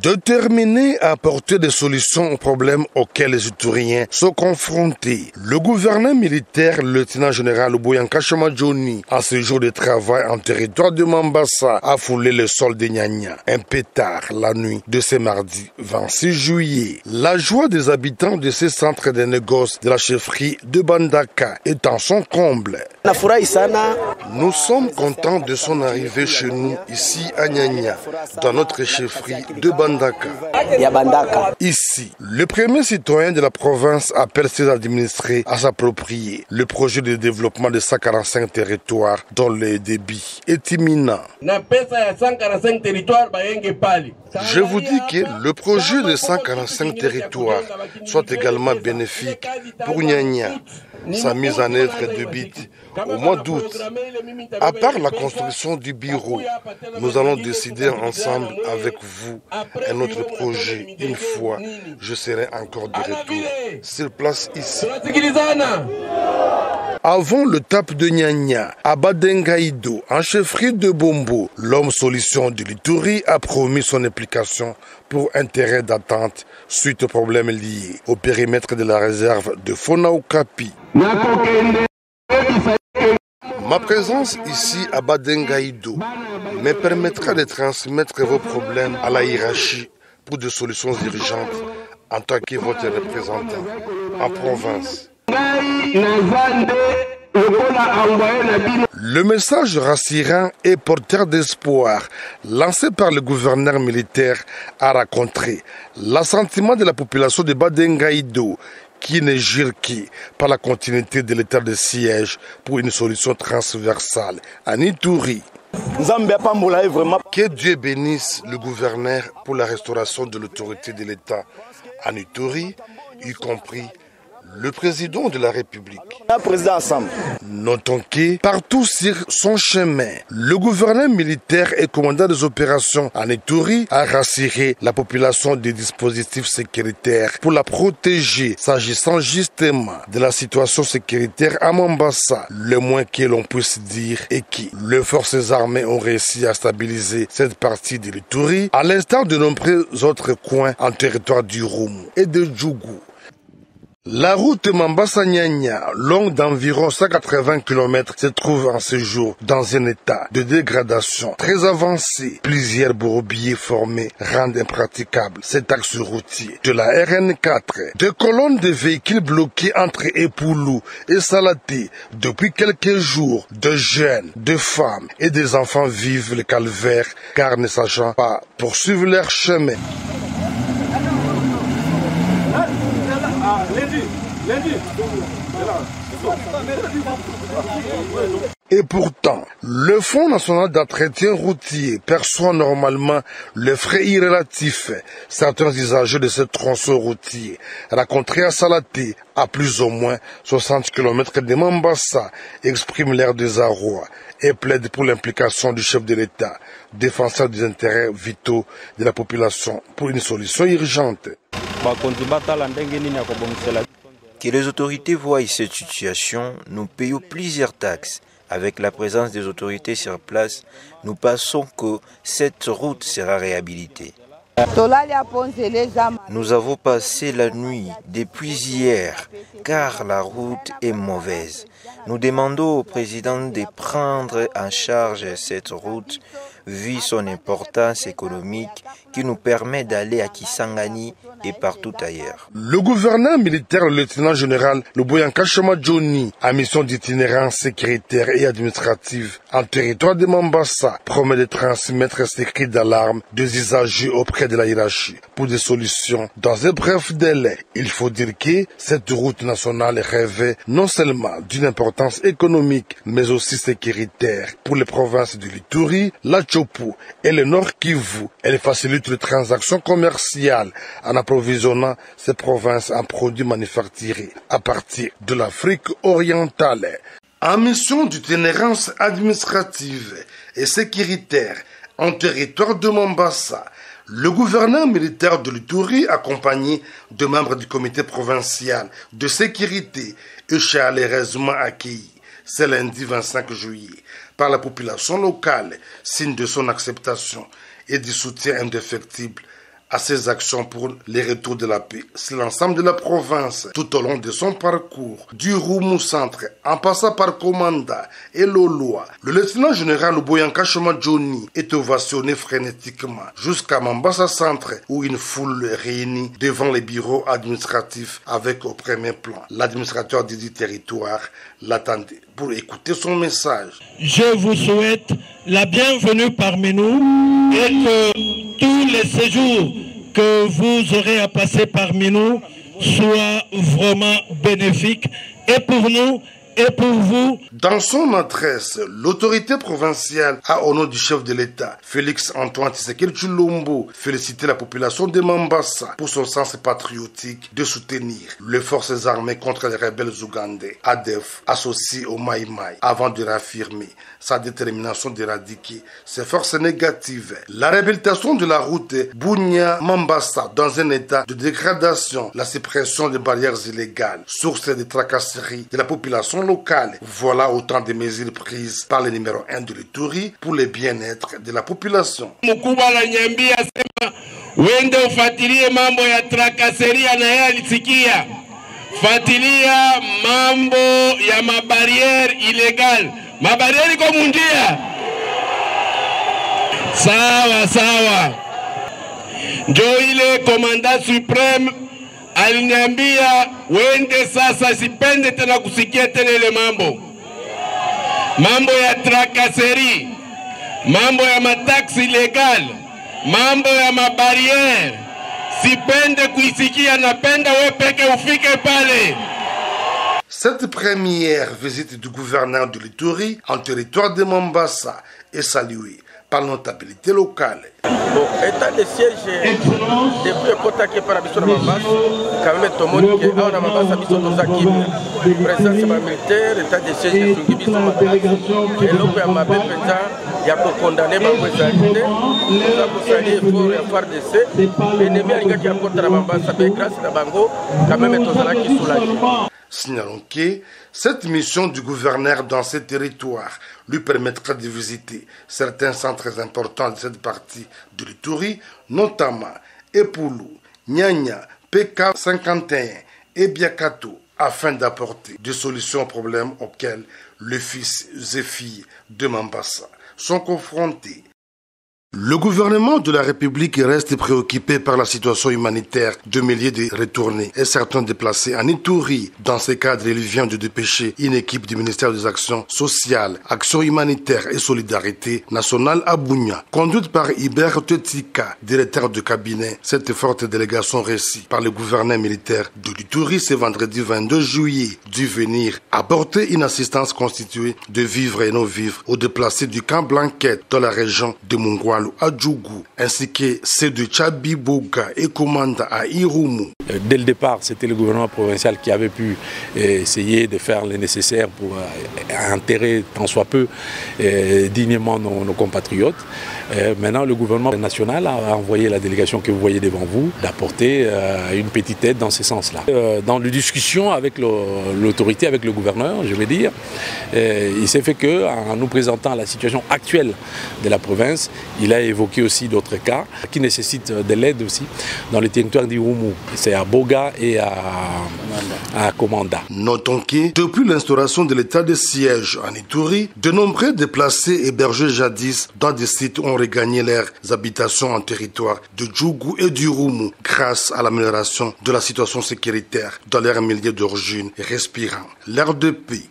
Déterminé à apporter des solutions aux problèmes auxquels les Ituriens sont confrontés, le gouverneur militaire, le lieutenant-général Boyanka Chamadjoni, en ce jour de travail en territoire de Mambasa, a foulé le sol de Nyanya, un peu tard la nuit de ce mardi 26 juillet. La joie des habitants de ce centre de négoce de la chefferie de Bandaka est en son comble. Nous sommes contents de son arrivée chez nous, ici à Nyanya, dans notre chefferie de Bandaka. Ici, le premier citoyen de la province appelle ses administrés à s'approprier le projet de développement de 145 territoires dont le débit est imminent. Je vous dis que le projet de 145 territoires soit également bénéfique pour Nyanya. Sa mise en œuvre débute au mois d'août. À part la construction du bureau, nous allons décider ensemble avec vous un autre projet une fois je serai encore de retour sur place ici. Avant le TAP de Nyanya, à Badengaïdo, en chefferie de Bombo, l'homme solution de l'Ituri a promis son implication pour intérêt d'attente suite aux problèmes liés au périmètre de la réserve de Fonaukapi. Ma présence ici à Badengaïdo me permettra de transmettre vos problèmes à la hiérarchie pour des solutions urgentes en tant que votre représentant en province. Le message rassurant et porteur d'espoir lancé par le gouverneur militaire a rencontré l'assentiment de la population de Badengaïdo qui ne jure que par la continuité de l'état de siège pour une solution transversale en Ituri. Que Dieu bénisse le gouverneur pour la restauration de l'autorité de l'État en Ituri, y compris le président de la République. Notons que partout sur son chemin, le gouverneur militaire et commandant des opérations en Ituri a rassuré la population des dispositifs sécuritaires pour la protéger s'agissant justement de la situation sécuritaire à Mambasa. Le moins que l'on puisse dire est que les forces armées ont réussi à stabiliser cette partie de l'Ituri, à l'instar de nombreux autres coins en territoire du Roumu et de Djougou. La route Mambasa-Nyanya, longue d'environ 180 km, se trouve en ce jour dans un état de dégradation très avancé. Plusieurs bourbiers formés rendent impraticable cet axe routier de la RN4. Des colonnes de véhicules bloqués entre Epoulou et Salaté depuis quelques jours. De jeunes, de femmes et des enfants vivent le calvaire car ne sachant pas poursuivre leur chemin. Et pourtant, le Fonds national d'entretien routier perçoit normalement les frais irrélatifs. Certains usagers de ce tronçon routier, rencontrés à Salaté, à plus ou moins 60 km de Mambasa, expriment leur désarroi et plaident pour l'implication du chef de l'État, défenseur des intérêts vitaux de la population, pour une solution urgente. Que les autorités voient cette situation, nous payons plusieurs taxes. Avec la présence des autorités sur place, nous pensons que cette route sera réhabilitée. Nous avons passé la nuit depuis hier, car la route est mauvaise. Nous demandons au président de prendre en charge cette route, vu son importance économique qui nous permet d'aller à Kisangani et partout ailleurs. Le gouverneur militaire, le lieutenant-général Boyanka Chamadjoni, à mission d'itinérance sécuritaire et administrative en territoire de Mambasa, promet de transmettre ces cris d'alarme des usagers auprès de la hiérarchie pour des solutions dans un bref délai. Il faut dire que cette route nationale rêvait non seulement d'une importance économique, mais aussi sécuritaire pour les provinces de l'Ituri, la Tchopo et le Nord Kivu. Elle facilite les transactions commerciales en approvisionnant ces provinces en produits manufacturés à partir de l'Afrique orientale. En mission d'itinérance administrative et sécuritaire en territoire de Mambasa, le gouverneur militaire de l'Ituri, accompagné de membres du comité provincial de sécurité, est chaleureusement accueilli ce lundi 25 juillet par la population locale, signe de son acceptation et du soutien indéfectible à ses actions pour les retours de la paix. C'est l'ensemble de la province, tout au long de son parcours, du Roumu Centre, en passant par Komanda et Loloa. Le lieutenant général Luboyanka Choma Johnny est ovationné frénétiquement jusqu'à Mambasa Centre, où une foule réunie devant les bureaux administratifs avec au premier plan l'administrateur du territoire l'attendait pour écouter son message. Je vous souhaite la bienvenue parmi nous et que tous les séjours que vous aurez à passer parmi nous soient vraiment bénéfiques et pour nous et pour vous. Dans son adresse, l'autorité provinciale a, au nom du chef de l'État, Félix Antoine Tshisekedi Tshilombo, félicité la population de Mambasa pour son sens patriotique de soutenir les forces armées contre les rebelles ougandais, ADF, associés au Maï Maï, avant de réaffirmer sa détermination d'éradiquer ces forces négatives. La réhabilitation de la route Bunia-Mambasa dans un état de dégradation, la suppression des barrières illégales, source de tracasseries de la population locale. Voilà autant de mesures prises par le numéro 1 de l'Ituri pour le bien-être de la population. Wende ufatilie mambo ya trakaseria na yeye alisikia. Fatilia mambo ya mabariere illegal. Mabariere iko mundia. Sawa sawa. Ndio ile komanda supreme aliniambia wende sasa sipende tena kusikia tena ile mambo ya trakaseri, mambo ya mataksi legal, mambo ya mabariere, sipende kuisikia, napenda wewe peke ufike pale. Cette première visite du gouverneur de l'Ituri en territoire de Mambasa est saluée par la notabilité locale. Bon, état de siège depuis le Kotake par Abisso de Mambasa, quand même tout le monde qui est à Mambasa, Abisso de Zaki, présence militaire, état de siège de Sungibiso Mambasa, et l'autre à Mabé Penta, il y a pour condamner Mambasa, ça pour saluer fort et faire d'essai, l'ennemi a qui a contre Mambasa, grâce à Bango, quand même tout ça qui soulage. Signalons que cette mission du gouverneur dans ces territoires lui permettra de visiter certains centres importants de cette partie de l'Ituri, notamment Epulu, Nyanya, PK51 et Biakato, afin d'apporter des solutions aux problèmes auxquels les fils et filles de Mambasa sont confrontés. Le gouvernement de la République reste préoccupé par la situation humanitaire de milliers de retournés et certains déplacés en Ituri. Dans ce cadre, il vient de dépêcher une équipe du ministère des Actions sociales, Actions humanitaires et Solidarité nationale à Bunia, conduite par Iber Tetika, directeur de cabinet. Cette forte délégation reçue par le gouverneur militaire de l'Ituri ce vendredi 22 juillet dut venir apporter une assistance constituée de vivres et non-vivres aux déplacés du camp Blanquette dans la région de Mungwalu à Djougou, ainsi que ceux de Tchabiboga et Komanda à Irumu. Dès le départ, c'était le gouvernement provincial qui avait pu essayer de faire le nécessaire pour enterrer tant soit peu dignement nos compatriotes. Maintenant, le gouvernement national a envoyé la délégation que vous voyez devant vous d'apporter une petite aide dans ce sens-là. Dans les discussions avec l'autorité, avec le gouverneur, je vais dire, il s'est fait qu'en nous présentant la situation actuelle de la province, il a évoqué aussi d'autres cas qui nécessitent de l'aide aussi dans le territoire d'Irumu. C'est à Boga et à Komanda. Notons que depuis l'instauration de l'état de siège en Ituri, de nombreux déplacés hébergés jadis dans des sites ont regagné leurs habitations en territoire de Djougou et d'Irumu grâce à l'amélioration de la situation sécuritaire dans leurs milieux d'origine respirant l'air de paix.